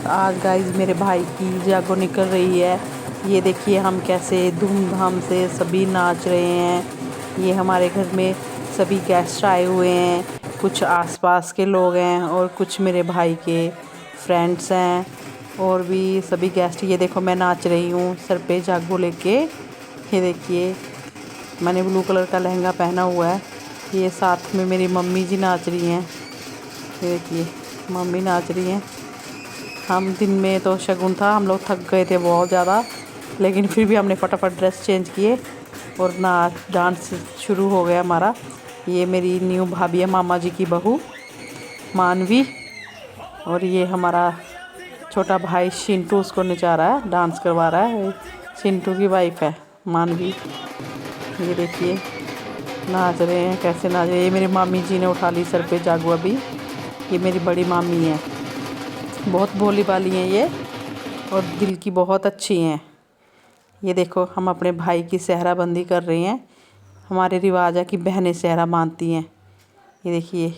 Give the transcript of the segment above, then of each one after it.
आज गाइस मेरे भाई की जागो निकल रही है। ये देखिए हम कैसे धूमधाम से सभी नाच रहे हैं। ये हमारे घर में सभी गेस्ट आए हुए हैं, कुछ आसपास के लोग हैं और कुछ मेरे भाई के फ्रेंड्स हैं और भी सभी गेस्ट। ये देखो मैं नाच रही हूँ सर पे जागो लेके। ये देखिए मैंने ब्लू कलर का लहंगा पहना हुआ है। ये साथ में मेरी मम्मी जी नाच रही हैं। ये देखिए मम्मी नाच रही हैं। हम दिन में तो शगुन था, हम लोग थक गए थे बहुत ज़्यादा, लेकिन फिर भी हमने फटाफट ड्रेस चेंज किए और नाच डांस शुरू हो गया हमारा। ये मेरी न्यू भाभी है, मामा जी की बहू मानवी, और ये हमारा छोटा भाई शिंटू उसको नचा रहा है, डांस करवा रहा है। शिंटू की वाइफ है मानवी। ये देखिए नाच रहे हैं, कैसे नाच रहे हैं। ये मेरी मामी जी ने उठा ली सर पे जागो अभी। ये मेरी बड़ी मामी है, बहुत भोली भाली हैं ये और दिल की बहुत अच्छी हैं। ये देखो हम अपने भाई की सेहरा बंदी कर रहे हैं। हमारे रिवाज है कि बहनें सेहरा बांधती हैं। ये देखिए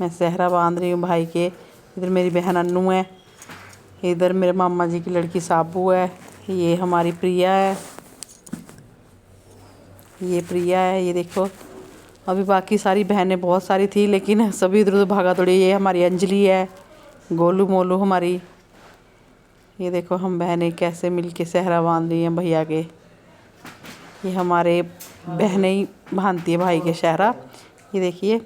मैं सेहरा बांध रही हूँ भाई के। इधर मेरी बहन अन्नू है, इधर मेरे मामा जी की लड़की साबू है, ये हमारी प्रिया है, ये प्रिया है। ये देखो अभी बाकी सारी बहनें बहुत सारी थी लेकिन सभी इधर उधर भागा दौड़ी। ये हमारी अंजलि है, गोलू मोलू हमारी। ये देखो हम बहनें कैसे मिलके सेहरा बांध रही हैं भैया के। ये हमारे बहनें ही बांधती है भाई के सेहरा। ये देखिए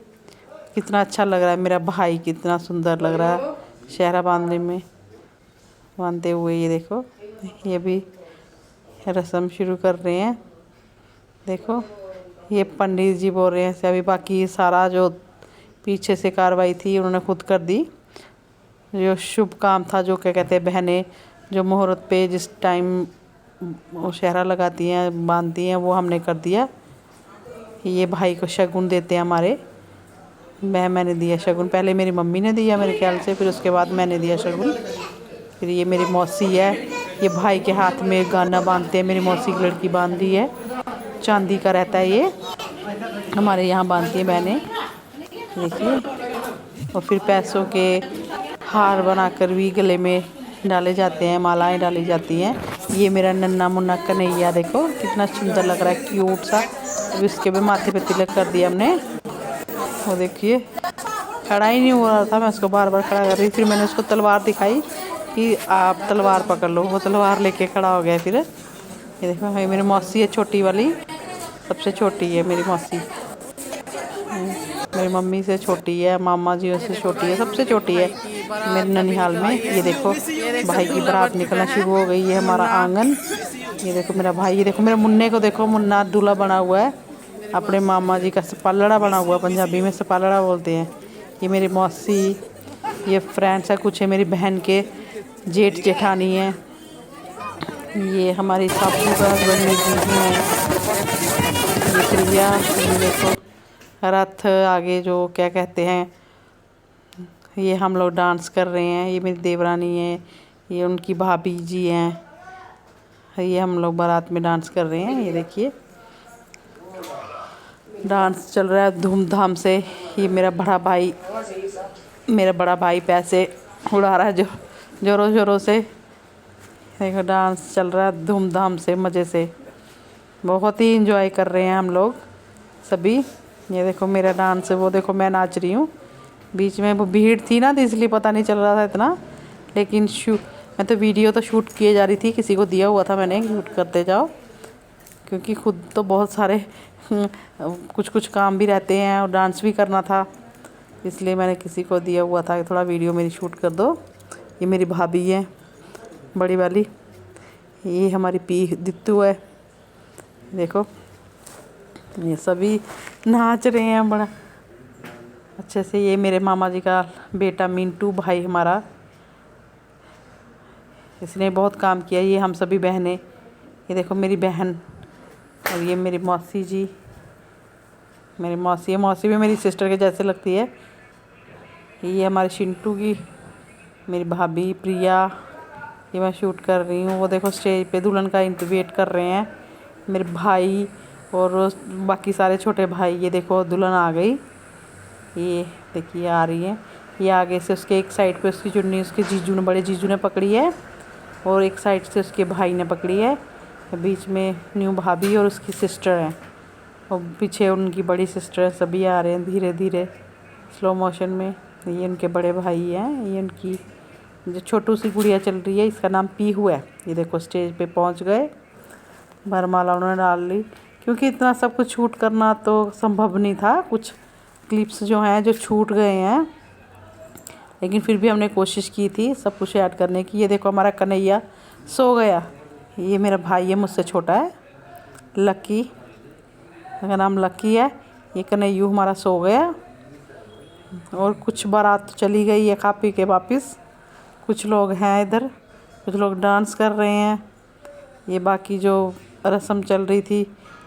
कितना अच्छा लग रहा है, मेरा भाई कितना सुंदर लग रहा है सेहरा बांधते हुए। ये देखो ये भी रस्म शुरू कर रहे हैं। देखो ये पंडित जी बोल रहे हैं से अभी बाकी सारा जो पीछे से कार्रवाई थी उन्होंने खुद कर दी। जो शुभ काम था, जो क्या कहते हैं बहनें जो मुहूर्त पे जिस टाइम वो सेहरा लगाती हैं बांधती हैं, वो हमने कर दिया। ये भाई को शगुन देते हैं हमारे। मैंने दिया शगुन, पहले मेरी मम्मी ने दिया मेरे ख्याल से, फिर उसके बाद मैंने दिया शगुन। फिर ये मेरी मौसी है, ये भाई के हाथ में गाना बांधते हैं। मेरी मौसी की लड़की बांध दी है, चांदी का रहता है ये, हमारे यहाँ बांधती है बहनें। देखिए और फिर पैसों के हार बनाकर भी गले में डाले जाते हैं, मालाएं डाली जाती हैं। ये मेरा नन्ना मुन्ना कन्हैया देखो कितना सुंदर लग रहा है, क्यूट सा। अभी उसके भी माथे पे तिलक कर दिया हमने। वो देखिए खड़ा ही नहीं हो रहा था, मैं उसको बार बार खड़ा कर रही। फिर मैंने उसको तलवार दिखाई कि आप तलवार पकड़ लो, वो तलवार लेके खड़ा हो गया। फिर ये देखो भाई मेरी मौसी है छोटी वाली, सबसे छोटी है मेरी मौसी, मेरी मम्मी से छोटी है, मामा जी से छोटी है, सबसे छोटी है मेरे ननिहाल में। ये देखो भाई की बारात निकलना शुरू हो गई है, हमारा आंगन। ये देखो मेरा भाई, ये देखो मेरे मुन्ने को देखो, मुन्ना दूल्हा बना हुआ है, अपने मामा जी का सपालड़ा बना हुआ, पंजाबी में सपालड़ा बोलते हैं। ये मेरी मौसी, ये फ्रेंड्स है कुछ है मेरी बहन के जेठ जेठानी है। ये हमारी सासू का हस्बैंड मेरी दीदी है। ये प्रिया, ये देखो रथ आगे जो क्या कहते हैं, ये हम लोग डांस कर रहे हैं। ये मेरी देवरानी है, ये उनकी भाभी जी हैं। ये हम लोग बारात में डांस कर रहे हैं। ये देखिए डांस चल रहा है धूमधाम से। ये मेरा बड़ा भाई पैसे उड़ा रहा है जो जोरों जोरों से। देखो डांस चल रहा है धूमधाम से, मज़े से, बहुत ही इंजॉय कर रहे हैं हम लोग सभी। ये देखो मेरा डांस है, वो देखो मैं नाच रही हूँ। बीच में वो भीड़ थी ना तो इसलिए पता नहीं चल रहा था इतना, लेकिन मैं तो वीडियो तो शूट किए जा रही थी, किसी को दिया हुआ था मैंने शूट करते जाओ, क्योंकि खुद तो बहुत सारे कुछ कुछ काम भी रहते हैं और डांस भी करना था, इसलिए मैंने किसी को दिया हुआ था कि थोड़ा वीडियो मेरी शूट कर दो। ये मेरी भाभी है बड़ी वाली, ये हमारी पी दित्तू है। देखो ये सभी नाच रहे हैं बड़ा अच्छे से। ये मेरे मामा जी का बेटा मिंटू भाई हमारा, इसने बहुत काम किया। ये हम सभी बहनें, ये देखो मेरी बहन, और ये मेरी मौसी जी, मेरी मौसी है, मौसी भी मेरी सिस्टर के जैसे लगती है। ये हमारे शिंटू की मेरी भाभी प्रिया, ये मैं शूट कर रही हूँ। वो देखो स्टेज पे दुल्हन का वेट कर रहे हैं मेरे भाई और बाकी सारे छोटे भाई। ये देखो दुल्हन आ गई, ये देखिए आ रही है। ये आगे से उसके एक साइड पे उसकी चुन्नी उसके जीजू ने, बड़े जीजू ने पकड़ी है और एक साइड से उसके भाई ने पकड़ी है। बीच में न्यू भाभी और उसकी सिस्टर है और पीछे उनकी बड़ी सिस्टर है। सभी आ रहे हैं धीरे धीरे स्लो मोशन में। ये उनके बड़े भाई हैं। ये उनकी जो छोटू सी गुड़िया चल रही है, इसका नाम पीहू है। ये देखो स्टेज पे पहुंच गए, वरमाला उन्होंने डाल ली। क्योंकि इतना सब कुछ शूट करना तो संभव नहीं था, कुछ क्लिप्स जो हैं जो छूट गए हैं, लेकिन फिर भी हमने कोशिश की थी सब कुछ ऐड करने की। ये देखो हमारा कन्हैया सो गया। ये मेरा भाई है, मुझसे छोटा है, लक्की, मेरा नाम लक्की है। ये कन्हैयू हमारा सो गया और कुछ बारात चली गई है खा पी के वापस। कुछ लोग हैं इधर, कुछ लोग डांस कर रहे हैं। ये बाकी जो रस्म चल रही थी,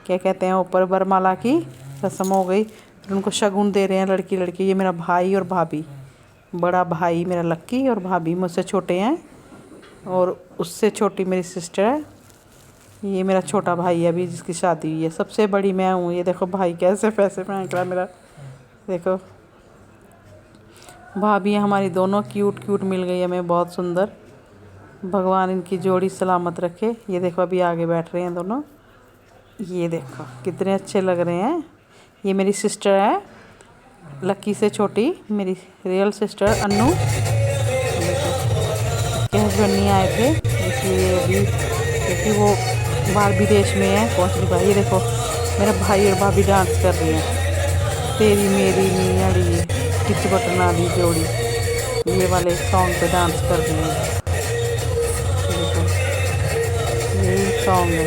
क्या कहते हैं, ऊपर वरमाला की रस्म हो गई, फिर उनको शगुन दे रहे हैं लड़की लड़की। ये मेरा भाई और भाभी, बड़ा भाई मेरा लक्की और भाभी मुझसे छोटे हैं और उससे छोटी मेरी सिस्टर है। ये मेरा छोटा भाई है अभी जिसकी शादी हुई है। सबसे बड़ी मैं हूँ। ये देखो भाई कैसे पैसे फेंक रहा मेरा, देखो। भाभी हमारी दोनों क्यूट क्यूट मिल गई हमें, बहुत सुंदर। भगवान इनकी जोड़ी सलामत रखे। ये देखो अभी आगे बैठ रहे हैं दोनों। ये देखो कितने अच्छे लग रहे हैं। ये मेरी सिस्टर है, लक्की से छोटी, मेरी रियल सिस्टर अन्नू। इसके हस्बैंड नहीं आए थे इसलिए अभी, क्योंकि वो बाहर विदेश में है, पहुँच नहीं पाए। ये देखो मेरा भाई और भाभी डांस कर रही हैं, तेरी मेरी नीड़ी किच बटना दी जोड़ी। ये वाले सॉन्ग पे डांस कर रही हैं। देखो यही सॉन्ग है,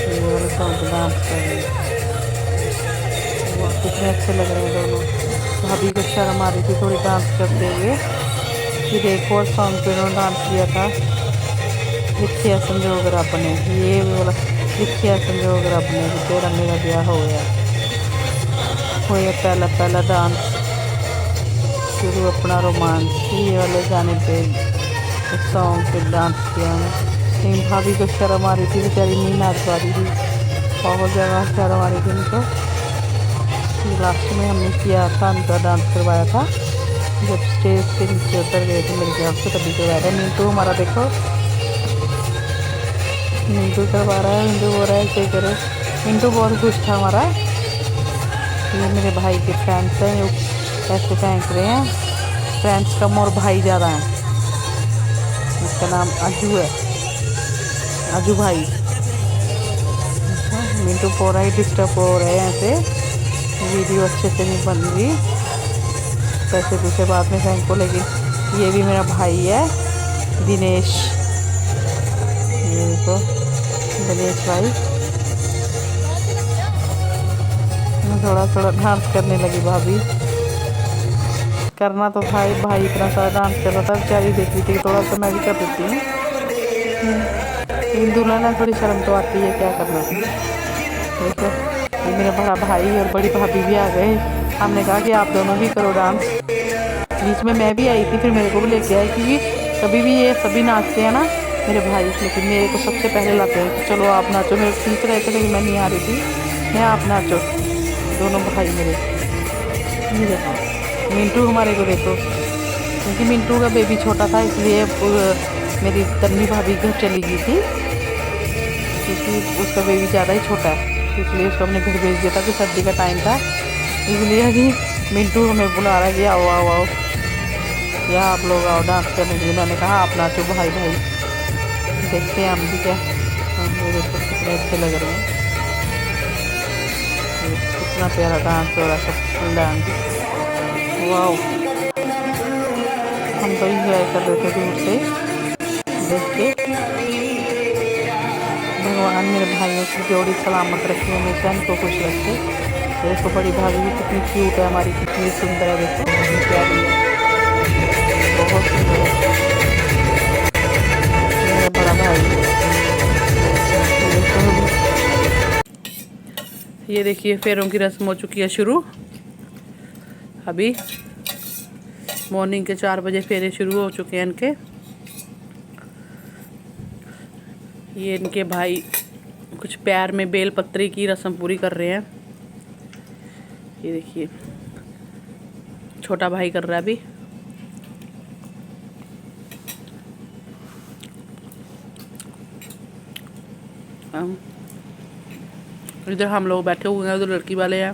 ये वाले सॉन्ग पे डांस कर रही हैं। कितने अच्छे लग रहे हैं दोनों। भाभी को शर्म आ रही थी थोड़ी डांस करते हुए। फिर एक और सॉन्ग पे उन्होंने डांस किया था, लिखिया संजोग रब ने। ये बोला लिखिया संजोग रब ने कि तेरा मेरा ब्याह हो गया पहला पहला डांस शुरू अपना रोमांस। ये वाले गाने पे सॉन्ग पे डांस किया उन्होंने। लेकिन भाभी को शर्म आ रही थी, बेचारी नहीं नाच पा रही थी, बहुत ज़्यादा शर्म आ रही थी उनको। लास्ट में हमने किया था, उनका डांस करवाया था जब स्टेज से नीचे उतर गए थे मेरे ख्याल से, तभी करवाया था। मिंटू हमारा देखो, मिंटू करवा रहा है, मिंटू हो रहा है ऐसे करे। मिंटू बहुत खुश था हमारा। ये मेरे भाई के फ्रेंड्स हैं, ये पैसे फेंक रहे हैं। फ्रेंड्स कम और भाई ज़्यादा हैं। इसका नाम अजू है, अजू भाई। मिंटू पूरा ही डिस्टर्ब हो रहे हैं ऐसे, वीडियो अच्छे से नहीं बन रही। पैसे पूछे बाद में फेंको। लेकिन ये भी मेरा भाई है दिनेश, ये देखो दिनेश भाई। थोड़ा थोड़ा डांस करने लगी भाभी। करना तो था, भाई इतना सारा डांस कर रहा था, बेचारी देख रही थी, थोड़ा सा मैं भी कर देती हूँ। लेकिन दुल्हन है, थोड़ी शर्म तो आती है, क्या करना। देखो ये मेरा बड़ा भाई और बड़ी भाभी भी आ गए। हमने कहा कि आप दोनों भी करो डांस। बीच में मैं भी आई थी, फिर मेरे को भी लेके आए, क्योंकि कभी भी ये सभी नाचते हैं ना मेरे भाई, लेकिन मेरे को सबसे पहले लाते हैं कि चलो आप नाचो। मेरे सीख रहे थे लेकिन मैं नहीं आ रही थी, मैं आप नाचो, दोनों भाई मेरे। ये देखो मिंटू हमारे को देखो, क्योंकि मिंटू का बेबी छोटा था इसलिए मेरी तन्नी भाभी घर चली गई थी, क्योंकि उसका बेबी ज़्यादा ही छोटा है, इसलिए उसको हमने घर भेज दिया था कि सर्दी का टाइम था। इसलिए अभी मिंटू हमें बुला रहा है कि आओ आओ आओ, या आप लोग आओ डांस करने के लिए। मैंने कहा आप नाचो भाई भाई, देखते हैं हम भी क्या। ये देखो कितने अच्छे लग रहे हैं, कितना प्यारा डांस हो रहा है, सब फुल डांस। वाओ, हम तो इंजॉय कर रहे थे दूर से देख के। भगवान मेरे भाइयों की जोड़ी सलामत रखे, हमेशा इनको खुश रखे। देखो बड़ी भाभी भी कितनी क्यूट है हमारी, कितनी सुंदर है, देखो कितनी प्यारी है, बहुत सुंदर है मेरा बड़ा भाई। ये देखिए फेरों की रस्म हो चुकी है शुरू। अभी मॉर्निंग के 4 बजे फेरे शुरू हो चुके हैं इनके। ये इनके भाई कुछ पैर में बेल पत्री की रस्म पूरी कर रहे हैं। ये देखिए छोटा भाई कर रहा है अभी। इधर हम लोग बैठे हुए हैं, उधर लड़की वाले हैं,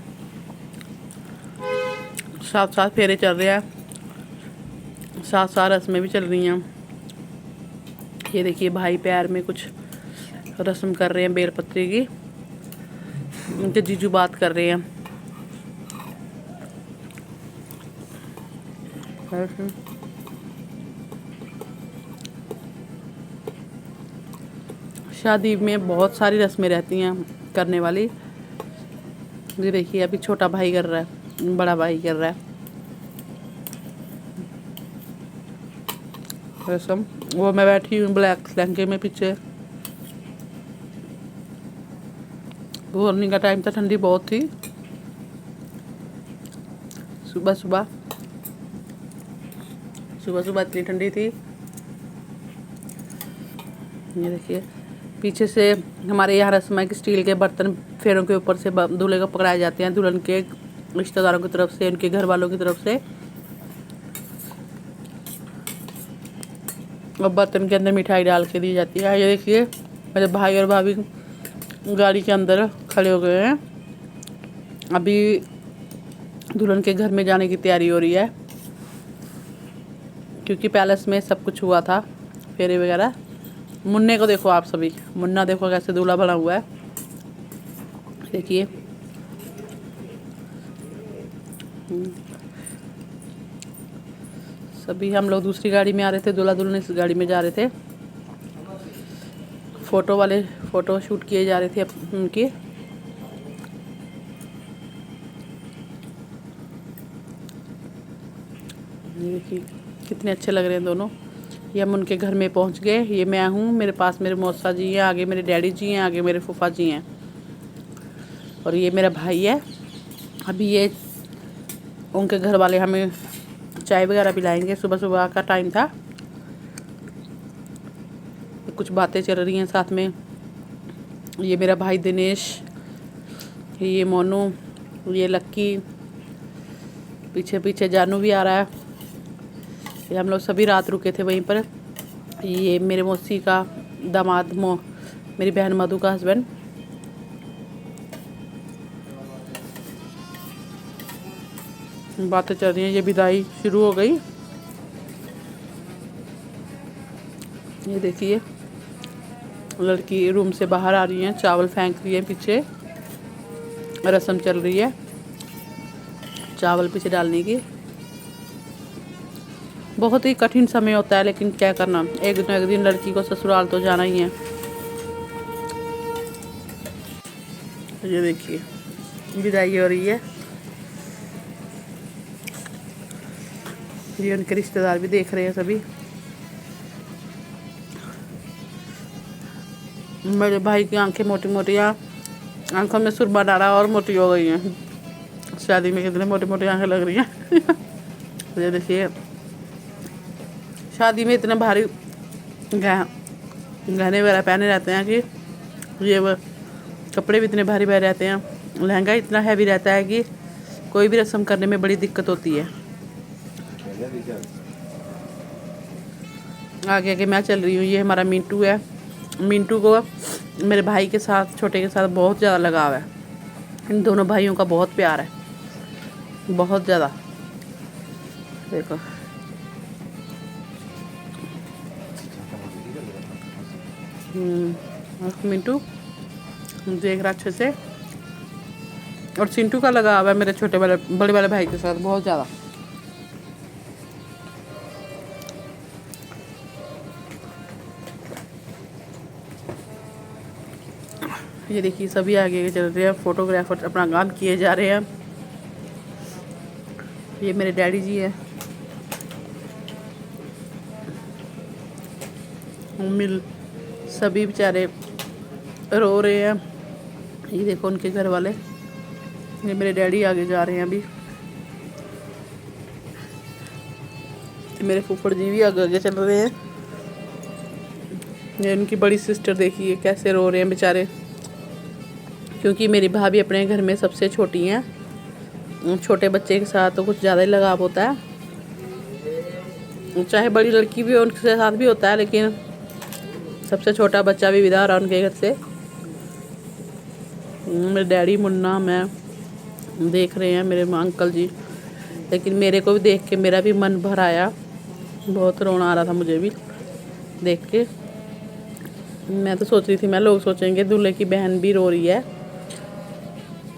साथ साथ फेरे चल रहे हैं, साथ साथ रस्में भी चल रही हैं। ये देखिए भाई पैर में कुछ रस्म कर रहे हैं बेलपत्री की। उनके जीजू बात कर रहे हैं। शादी में बहुत सारी रस्में रहती हैं करने वाली। ये देखिए अभी छोटा भाई कर रहा है, बड़ा भाई कर रहा है रस्म। वो मैं बैठी हूँ ब्लैक लहंगे में पीछे। मॉर्निंग का टाइम था, ठंडी बहुत थी। सुबह सुबह इतनी ठंडी थी। ये देखिए पीछे से हमारे यहाँ रस्म है कि स्टील के बर्तन फेरों के ऊपर से दूल्हे को पकड़ाए जाते हैं, दुल्हन के रिश्तेदारों की तरफ से, उनके घर वालों की तरफ से। और बर्तन के अंदर मिठाई डाल के दी जाती है। ये देखिए मेरे भाई और भाभी गाड़ी के अंदर खड़े हो गए हैं। अभी दुल्हन के घर में जाने की तैयारी हो रही है, क्योंकि पैलेस में सब कुछ हुआ था, फेरे वगैरह। मुन्ने को देखो आप सभी, मुन्ना देखो कैसे दूल्हा बना हुआ है। देखिए सभी हम लोग दूसरी गाड़ी में आ रहे थे, दूल्हा दुल्हन इस गाड़ी में जा रहे थे। फोटो शूट किए जा रहे थे उनके। देखिए कितने अच्छे लग रहे हैं दोनों। ये हम उनके घर में पहुंच गए। ये मैं हूँ, मेरे पास मेरे मौसा जी हैं, आगे मेरे डैडी जी हैं, आगे मेरे फूफा जी हैं, और ये मेरा भाई है। अभी ये उनके घर वाले हमें चाय वगैरह पिलाएंगे। सुबह सुबह का टाइम था, कुछ बातें चल रही हैं साथ में। ये मेरा भाई दिनेश, ये मोनू, ये लक्की, पीछे पीछे जानू भी आ रहा है। ये हम लोग सभी रात रुके थे वहीं पर। ये मेरे मौसी का दामाद मेरी बहन मधु का हस्बैंड। बातें चल रही हैं। ये विदाई शुरू हो गई। ये देखिए लड़की रूम से बाहर आ रही है, चावल फेंक रही है, पीछे रस्म चल रही है चावल पीछे डालने की। बहुत ही कठिन समय होता है, लेकिन क्या करना, एक दिन लड़की को ससुराल तो जाना ही है। ये देखिए विदाई हो रही है। ये उनके रिश्तेदार भी देख रहे हैं सभी। मेरे भाई की आंखें मोटी मोटी, आंखों में सुरमा डाला और मोटी हो गई हैं। शादी में कितने मोटी मोटी आंखें लग रही हैं। ये देखिए शादी में इतने भारी गहने वगैरह पहने रहते हैं कि ये वो कपड़े भी इतने भारी भारी रहते हैं, लहंगा इतना हैवी रहता है कि कोई भी रस्म करने में बड़ी दिक्कत होती है। आगे आगे मैं चल रही हूँ। ये हमारा मिंटू है। मिंटू को मेरे भाई के साथ, छोटे के साथ बहुत ज़्यादा लगाव है। इन दोनों भाइयों का बहुत प्यार है, बहुत ज़्यादा। देखो मिंटू देख रहा अच्छे से। और चिंटू का लगाव है मेरे बड़े वाले भाई के साथ बहुत ज़्यादा। ये देखिए सभी आगे चल रहे हैं, फोटोग्राफर अपना काम किए जा रहे हैं। ये मेरे डैडी जी है। मिल सभी बेचारे रो रहे हैं। ये देखो उनके घर वाले। ये मेरे डैडी आगे जा रहे हैं अभी। मेरे फूफड़ जी भी आगे आगे चल रहे हैं। ये इनकी बड़ी सिस्टर देखिए कैसे रो रहे हैं बेचारे, क्योंकि मेरी भाभी अपने घर में सबसे छोटी हैं छोटे बच्चे के साथ तो कुछ ज़्यादा ही लगाव होता है, चाहे बड़ी लड़की भी हो उनके साथ भी होता है, लेकिन सबसे छोटा बच्चा भी विदा हो रहा उनके घर से। मेरे डैडी, मुन्ना, मैं देख रहे हैं, मेरे अंकल जी, लेकिन मेरे को भी देख के मेरा भी मन भर आया, बहुत रोना आ रहा था मुझे भी देख के। मैं तो सोच रही थी मैं लोग सोचेंगे दूल्हे की बहन भी रो रही है।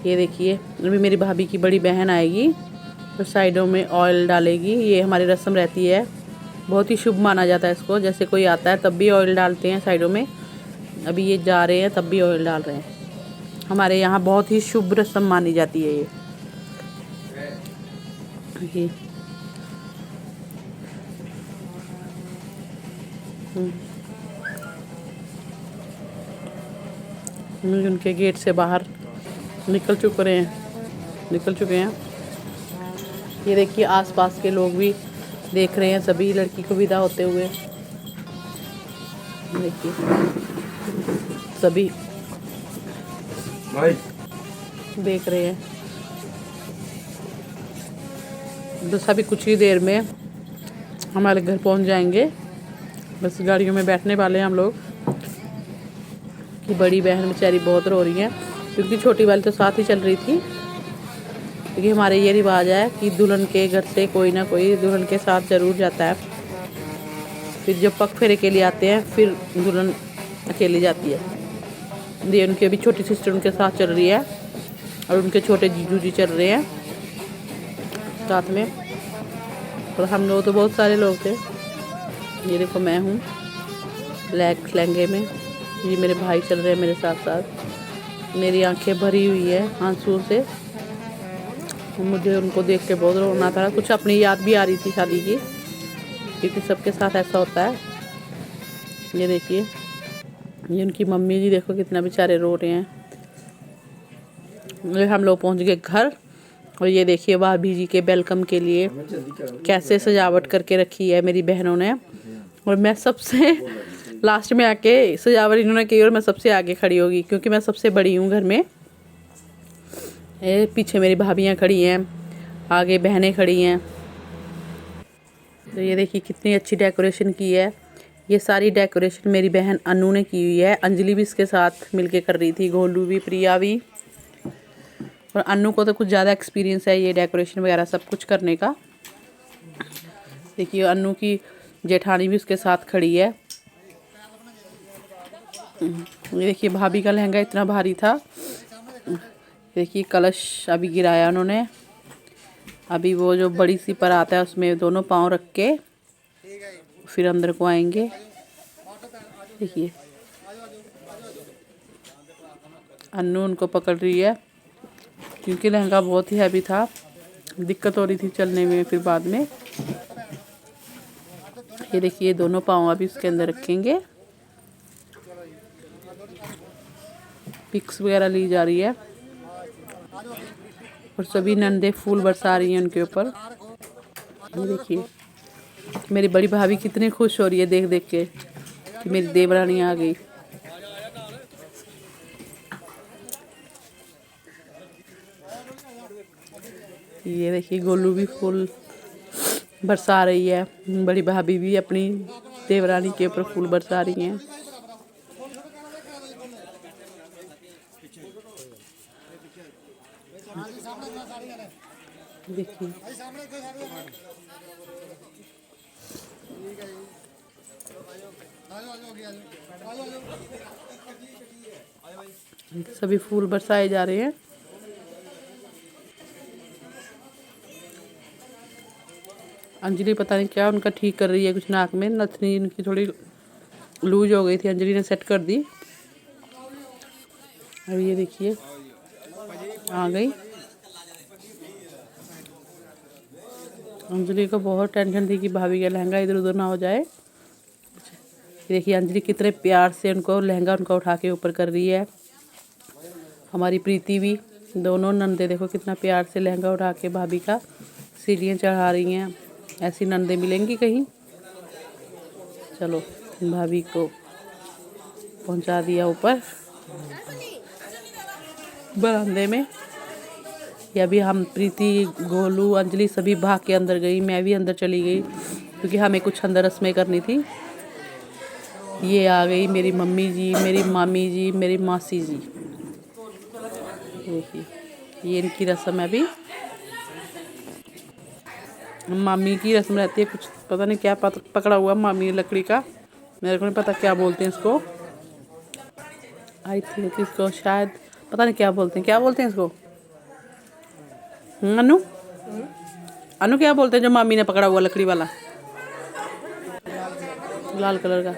ये देखिए अभी मेरी भाभी की बड़ी बहन आएगी और साइडों में ऑयल डालेगी। ये हमारी रस्म रहती है, बहुत ही शुभ माना जाता है इसको। जैसे कोई आता है तब भी ऑयल डालते हैं साइडों में, अभी ये जा रहे हैं तब भी ऑयल डाल रहे हैं। हमारे यहाँ बहुत ही शुभ रस्म मानी जाती है ये। उनके गेट से बाहर निकल चुके हैं। ये देखिए आसपास के लोग भी देख रहे हैं, सभी लड़की को विदा होते हुए। देखिए सभी देख रहे हैं। बस अभी कुछ ही देर में हमारे घर पहुंच जाएंगे, बस गाड़ियों में बैठने वाले हैं हम लोग। कि बड़ी बहन बेचारी बहुत रो रही है, क्योंकि छोटी वाली तो साथ ही चल रही थी। क्योंकि हमारे ये रिवाज है कि दुल्हन के घर से कोई ना कोई दुल्हन के साथ ज़रूर जाता है। फिर जब पग फेरे के लिए आते हैं फिर दुल्हन अकेली जाती है। ये उनकी अभी छोटी सिस्टर उनके साथ चल रही है और उनके छोटे जीजू जी चल रहे हैं साथ में। और हम लोग तो बहुत सारे लोग थे। ये देखो मैं हूँ ब्लैक लहंगे में, ये मेरे भाई चल रहे हैं मेरे साथ साथ। मेरी आंखें भरी हुई है आंसू से, मुझे उनको देख के बहुत रोना था। कुछ अपनी याद भी आ रही थी शादी की, क्योंकि सबके साथ ऐसा होता है। ये देखिए ये उनकी मम्मी जी, देखो कितना बेचारे रो रहे हैं। हम लोग पहुंच गए घर और ये देखिए भाभी जी के वेलकम के लिए कैसे सजावट करके रखी है मेरी बहनों ने। और मैं सबसे लास्ट में आके सजावट इन्होंने की और मैं सबसे आगे खड़ी होगी, क्योंकि मैं सबसे बड़ी हूँ घर में। पीछे मेरी भाभियाँ खड़ी हैं, आगे बहनें खड़ी हैं। तो ये देखिए कितनी अच्छी डेकोरेशन की है। ये सारी डेकोरेशन मेरी बहन अनु ने की हुई है। अंजलि भी इसके साथ मिलके कर रही थी, गोलू भी, प्रिया भी। और अनु को तो कुछ ज़्यादा एक्सपीरियंस है ये डेकोरेशन वगैरह सब कुछ करने का। देखिए अनु की जेठानी भी उसके साथ खड़ी है। ये देखिए भाभी का लहंगा इतना भारी था। देखिए कलश अभी गिराया उन्होंने। अभी वो जो बड़ी सी परात है उसमें दोनों पाँव रख के फिर अंदर को आएंगे। देखिए अन्नू उनको पकड़ रही है, क्योंकि लहंगा बहुत ही हैवी था, दिक्कत हो रही थी चलने में। फिर बाद में ये देखिए दोनों पाँव अभी उसके अंदर रखेंगे। पिक्स वगैरह ली जा रही है और सभी नंदे फूल बरसा रही हैं उनके ऊपर। ये देखिए मेरी बड़ी भाभी कितनी खुश हो रही है देख देख के कि मेरी देवरानी आ गई। ये देखिए गोलू भी फूल बरसा रही है, बड़ी भाभी भी अपनी देवरानी के ऊपर फूल बरसा रही हैं। देखिए सभी फूल बरसाए जा रहे हैं। अंजलि पता नहीं क्या उनका ठीक कर रही है, कुछ नाक में नथनी उनकी थोड़ी लूज हो गई थी, अंजलि ने सेट कर दी। अब ये देखिए आ गई। अंजलि को बहुत टेंशन थी कि भाभी का लहंगा इधर उधर ना हो जाए। देखिए अंजलि कितने प्यार से उनको लहंगा उनका उठा के ऊपर कर रही है। हमारी प्रीति भी, दोनों नंदे देखो कितना प्यार से लहंगा उठा के भाभी का सीढ़ियाँ चढ़ा रही हैं। ऐसी नंदे मिलेंगी कहीं। चलो भाभी को पहुंचा दिया ऊपर बरामदे में। ये अभी हम प्रीति, गोलू, अंजलि सभी भाग के अंदर गई, मैं भी अंदर चली गई क्योंकि हमें कुछ अंदर रस्में करनी थी। ये आ गई मेरी मम्मी जी, मेरी मामी जी, मेरी मासी जी। देखिए ये इनकी रस्म है। अभी मामी की रस्म रहती है, कुछ पता नहीं क्या पकड़ा हुआ मामी लकड़ी का, मेरे को नहीं पता क्या बोलते हैं इसको। आई थिंक इसको शायद पता नहीं क्या बोलते हैं इसको। अनु अनु क्या बोलते हैं जो मामी ने पकड़ा हुआ लकड़ी वाला, लाल कलर का,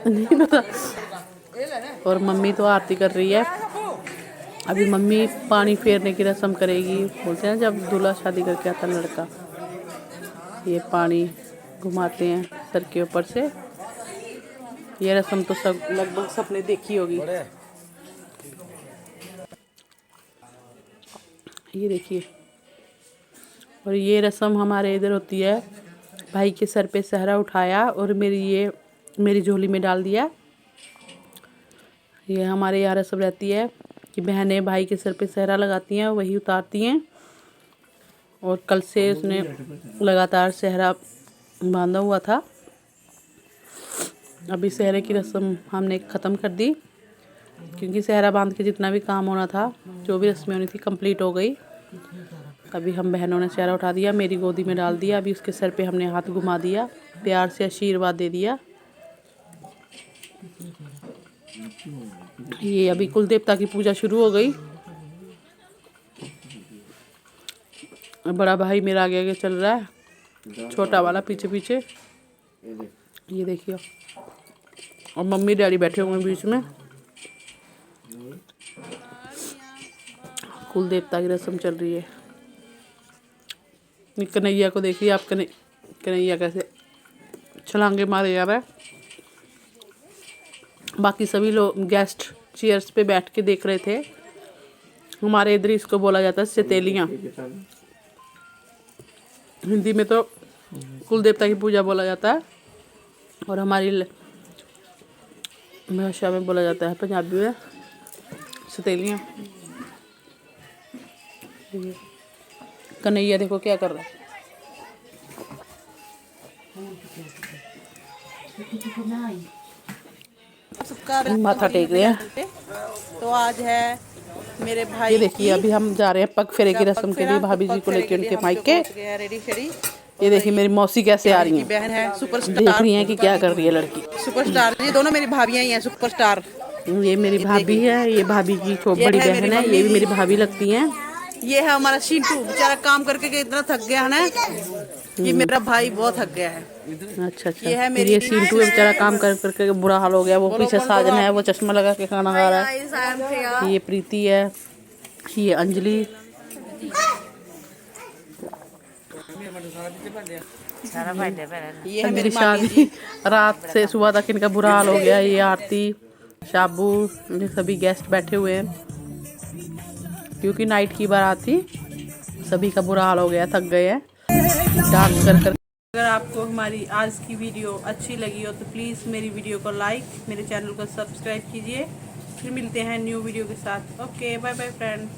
नहीं पता। और मम्मी तो आरती कर रही है। अभी मम्मी पानी फेरने की रस्म करेगी। बोलते हैं जब दूल्हा शादी करके आता लड़का, ये पानी घुमाते हैं सर के ऊपर से। ये रस्म तो सब लगभग सबने देखी होगी। ये देखिए, और ये रस्म हमारे इधर होती है, भाई के सर पे सहरा उठाया और मेरी झोली में डाल दिया। ये हमारे यहाँ रस्म रहती है कि बहनें भाई के सर पे सहरा लगाती हैं, वही उतारती हैं। और कल से उसने लगातार सहरा बांधा हुआ था। अभी सहरे की रस्म हमने ख़त्म कर दी क्योंकि सहरा बांध के जितना भी काम होना था, जो भी रस्में होनी थी, कंप्लीट हो गई। अभी हम बहनों ने सहरा उठा दिया, मेरी गोदी में डाल दिया। अभी उसके सर पे हमने हाथ घुमा दिया, प्यार से आशीर्वाद दे दिया। ये अभी कुल देवता की पूजा शुरू हो गई। बड़ा भाई मेरा आगे आगे चल रहा है, छोटा वाला पीछे पीछे। ये देखिए, और मम्मी डैडी बैठे हुए हैं बीच में। कुल देवता की रस्म चल रही है। कन्हैया को देखिए आप, कन्हैया कैसे छलांगे मारे जा रहा है। बाकी सभी लोग गेस्ट चेयर्स पे बैठ के देख रहे थे। हमारे इधर इसको बोला जाता है सतेलियाँ, हिंदी में तो कुल देवता की पूजा बोला जाता है, और हमारी भाषा में बोला जाता है पंजाबी में सतेलियाँ। कन्हैया देखो क्या कर रहा है। माथा टेक रहे हैं। तो आज है मेरे भाई, ये देखिए अभी हम जा रहे हैं पग फेरे की रस्म के लिए, भाभी जी को लेके उनके मायके। ये देखिए मेरी मौसी कैसे आ रही हैं, बहन है सुपरस्टार, देख रही हैं कि क्या कर रही है लड़की। सुपरस्टार, ये दोनों मेरी भाभियां ही हैं सुपरस्टार। ये मेरी भाभी है, ये भाभी की बड़ी बहन है, ये भी मेरी भाभी लगती हैं। ये है हमारा शिंटू, बेचारा काम करके इतना थक गया है ना। ये मेरा भाई बहुत थक गया है। अच्छा अच्छा, ये शिंटू बेचारा काम कर करके बुरा हाल हो गया। वो पीछे साजन है, वो चश्मा लगा के खाना खा रहा है। ये प्रीति है, ये अंजलि, ये है मेरी शादी रात से सुबह तक इनका बुरा हाल हो गया। ये आरती, शाबू, ये सभी गेस्ट बैठे हुए हैं क्योंकि नाइट की बारात थी। सभी का बुरा हाल हो गया, थक गए हैं डांस कर कर। अगर आपको हमारी आज की वीडियो अच्छी लगी हो तो प्लीज़ मेरी वीडियो को लाइक, मेरे चैनल को सब्सक्राइब कीजिए। फिर मिलते हैं न्यू वीडियो के साथ। Okay, bye bye friends.